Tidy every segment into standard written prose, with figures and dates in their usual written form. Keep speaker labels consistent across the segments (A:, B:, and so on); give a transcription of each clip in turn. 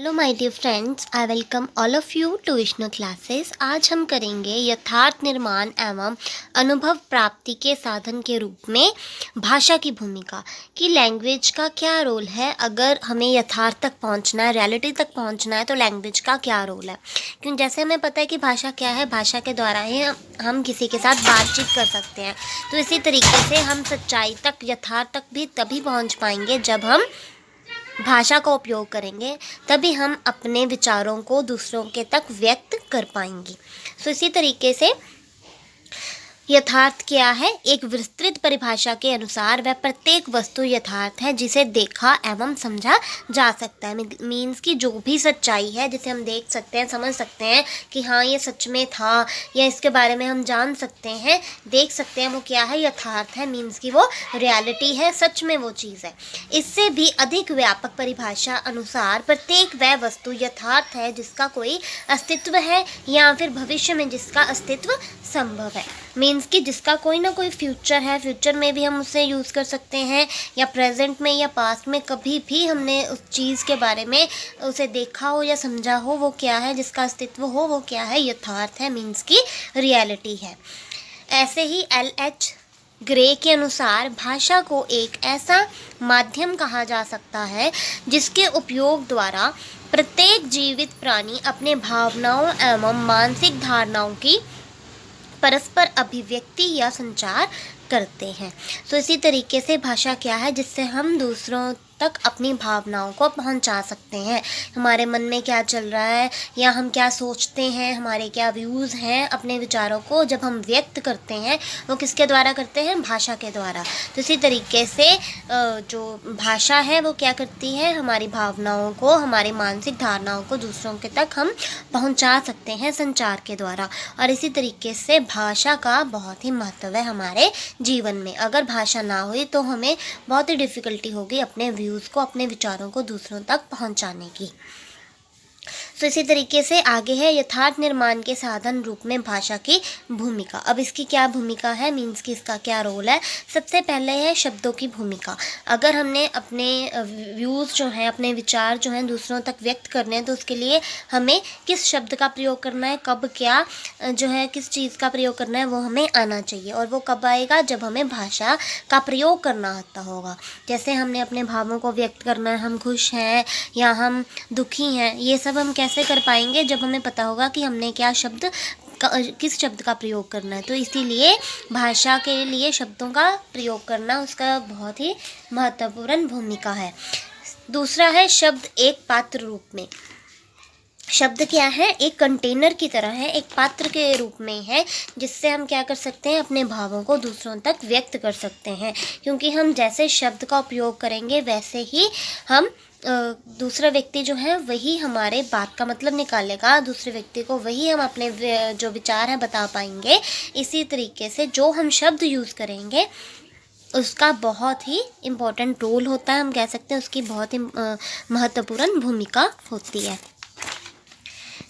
A: Hello my dear friends, I welcome all of you to Vishnu classes. आज हम करेंगे यथार्थ निर्माण एवं अनुभव प्राप्ति के साधन के रूप में भाषा की भूमिका कि लैंग्वेज का क्या रोल है। अगर हमें यथार्थ तक पहुंचना है, रियलिटी तक पहुंचना है, तो लैंग्वेज का क्या रोल है। क्योंकि जैसे हमें पता है कि भाषा क्या है, भाषा के द्वारा ही हम किसी के साथ बातचीत कर सकते हैं। तो इसी तरीके से हम सच्चाई तक, यथार्थ तक भी तभी पहुँच पाएंगे जब हम भाषा का उपयोग करेंगे, तभी हम अपने विचारों को दूसरों के तक व्यक्त कर पाएंगे। इसी तरीके से यथार्थ क्या है? एक विस्तृत परिभाषा के अनुसार वह प्रत्येक वस्तु यथार्थ है जिसे देखा एवं समझा जा सकता है। मीन्स की जो भी सच्चाई है जिसे हम देख सकते हैं, समझ सकते हैं कि हाँ ये सच में था, या इसके बारे में हम जान सकते हैं, देख सकते हैं, वो क्या है? यथार्थ है। मीन्स की वो रियलिटी है, सच में वो चीज़ है। इससे भी अधिक व्यापक परिभाषा अनुसार प्रत्येक वह वस्तु यथार्थ है जिसका कोई अस्तित्व है या फिर भविष्य में जिसका अस्तित्व संभव है। मीन्स कि जिसका कोई ना कोई फ्यूचर है, फ्यूचर में भी हम उसे यूज़ कर सकते हैं, या प्रेजेंट में या पास्ट में कभी भी हमने उस चीज़ के बारे में उसे देखा हो या समझा हो, वो क्या है? जिसका अस्तित्व हो, वो क्या है? यथार्थ है। मीन्स की रियलिटी है। ऐसे ही LH ग्रे के अनुसार भाषा को एक ऐसा माध्यम कहा जा सकता है जिसके उपयोग द्वारा प्रत्येक जीवित प्राणी अपने भावनाओं एवं मानसिक धारणाओं की परस्पर अभिव्यक्ति या संचार करते हैं। इसी तरीके से भाषा क्या है? जिससे हम दूसरों तक अपनी भावनाओं को पहुंचा सकते हैं। हमारे मन में क्या चल रहा है, या हम क्या सोचते हैं, हमारे क्या व्यूज़ हैं, अपने विचारों को जब हम व्यक्त करते हैं, वो किसके द्वारा करते हैं? भाषा के द्वारा। इसी तरीके से जो भाषा है वो क्या करती है? हमारी भावनाओं को, हमारी मानसिक धारणाओं को दूसरों के तक हम पहुंचा सकते हैं संचार के द्वारा। और इसी तरीके से भाषा का बहुत ही महत्व है हमारे जीवन में। अगर भाषा ना हुई तो हमें बहुत ही डिफ़िकल्टी होगी अपने व्यूज़ को, अपने विचारों को दूसरों तक पहुंचाने की। इसी तरीके से आगे है यथार्थ निर्माण के साधन रूप में भाषा की भूमिका। अब इसकी क्या भूमिका है? मीन्स कि इसका क्या रोल है? सबसे पहले है शब्दों की भूमिका। अगर हमने अपने व्यूज़ जो हैं, अपने विचार जो हैं दूसरों तक व्यक्त करने हैं, तो उसके लिए हमें किस शब्द का प्रयोग करना है, कब क्या जो है, किस चीज़ का प्रयोग करना है, वो हमें आना चाहिए। और वो कब आएगा? जब हमें भाषा का प्रयोग करना आता होगा। जैसे हमने अपने भावों को व्यक्त करना है, हम खुश हैं या हम दुखी हैं, ये सब हम कैसे कर पाएंगे? जब हमें पता होगा कि हमने क्या शब्द किस शब्द का प्रयोग करना है। तो इसीलिए भाषा के लिए शब्दों का प्रयोग करना, उसका बहुत ही महत्वपूर्ण भूमिका है। दूसरा है शब्द एक पात्र रूप में। शब्द क्या है? एक कंटेनर की तरह है, एक पात्र के रूप में है, जिससे हम क्या कर सकते हैं? अपने भावों को दूसरों तक व्यक्त कर सकते हैं। क्योंकि हम जैसे शब्द का उपयोग करेंगे वैसे ही हम दूसरा व्यक्ति जो है वही हमारे बात का मतलब निकालेगा, दूसरे व्यक्ति को वही हम अपने जो विचार हैं बता पाएंगे। इसी तरीके से जो हम शब्द यूज़ करेंगे उसका बहुत ही इम्पोर्टेंट रोल होता है, हम कह सकते हैं उसकी बहुत ही महत्वपूर्ण भूमिका होती है।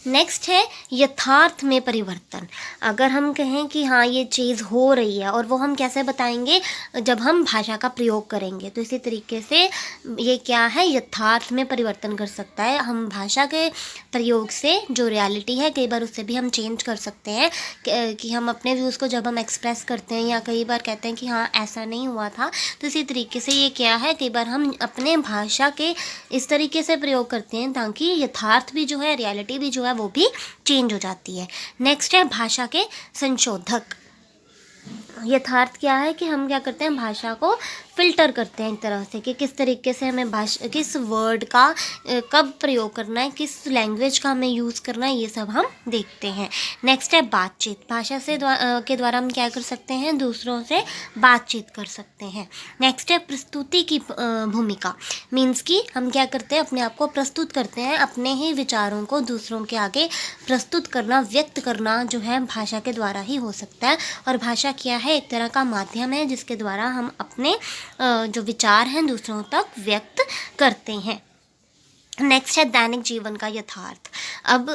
A: नेक्स्ट है यथार्थ में परिवर्तन। अगर हम कहें कि हाँ ये चीज़ हो रही है, और वो हम कैसे बताएंगे? जब हम भाषा का प्रयोग करेंगे। तो इसी तरीके से ये क्या है? यथार्थ में परिवर्तन कर सकता है। हम भाषा के प्रयोग से जो रियलिटी है, कई बार उससे भी हम चेंज कर सकते हैं कि हम अपने व्यूज़ को जब हम एक्सप्रेस करते हैं, या कई बार कहते हैं कि हाँ ऐसा नहीं हुआ था, तो इसी तरीके से ये क्या है? कई बार हम अपने भाषा के इस तरीके से प्रयोग करते हैं ताकि यथार्थ भी जो है, रियलिटी भी जो है, वो भी चेंज हो जाती है। नेक्स्ट है भाषा के संशोधक। यथार्थ क्या है? कि हम क्या करते हैं? भाषा को फ़िल्टर करते हैं एक तरह से, कि किस तरीके से हमें भाषा, किस वर्ड का कब प्रयोग करना है, किस लैंग्वेज का हमें यूज़ करना है, ये सब हम देखते हैं। नेक्स्ट है बातचीत। भाषा से के द्वारा हम क्या कर सकते हैं? दूसरों से बातचीत कर सकते हैं। नेक्स्ट है प्रस्तुति की भूमिका। मीन्स कि हम क्या करते हैं? अपने आप को प्रस्तुत करते हैं, अपने ही विचारों को दूसरों के आगे प्रस्तुत करना, व्यक्त करना जो है भाषा के द्वारा ही हो सकता है। और भाषा क्या है? एक तरह का माध्यम है जिसके द्वारा हम अपने जो विचार हैं दूसरों तक व्यक्त करते हैं। नेक्स्ट है दैनिक जीवन का यथार्थ। अब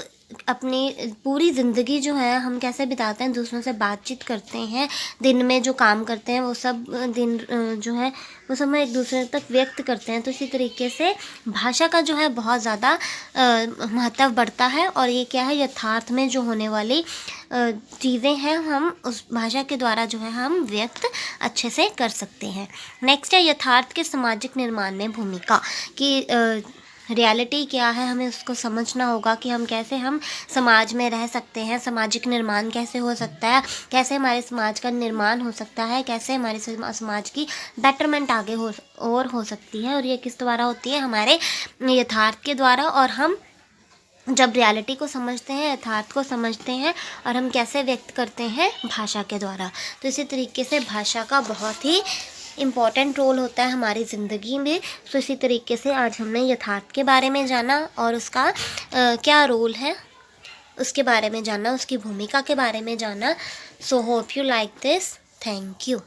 A: अपनी पूरी ज़िंदगी जो है हम कैसे बिताते हैं, दूसरों से बातचीत करते हैं, दिन में जो काम करते हैं वो सब दिन जो है वो सब हम एक दूसरे तक व्यक्त करते हैं। तो इसी तरीके से भाषा का जो है बहुत ज़्यादा महत्व बढ़ता है, और ये क्या है, यथार्थ में जो होने वाली चीज़ें हैं हम उस भाषा के द्वारा जो है हम व्यक्त अच्छे से कर सकते हैं। नेक्स्ट है यथार्थ के सामाजिक निर्माण में भूमिका, कि रियलिटी क्या है हमें उसको समझना होगा कि हम कैसे हम समाज में रह सकते हैं, सामाजिक निर्माण कैसे हो सकता है, कैसे हमारे समाज का निर्माण हो सकता है, कैसे हमारे समाज की बेटरमेंट आगे हो सकती है, और ये किस द्वारा होती है, हमारे यथार्थ के द्वारा। और हम जब रियलिटी को समझते हैं, यथार्थ को समझते हैं, और हम कैसे व्यक्त करते हैं, भाषा के द्वारा। तो इसी तरीके से भाषा का बहुत ही इम्पॉर्टेंट रोल होता है हमारी ज़िंदगी में। तो इसी तरीके से आज हमने यथार्थ के बारे में जाना और उसका क्या रोल है उसके बारे में जाना, उसकी भूमिका के बारे में जाना। So hope you like this. Thank you.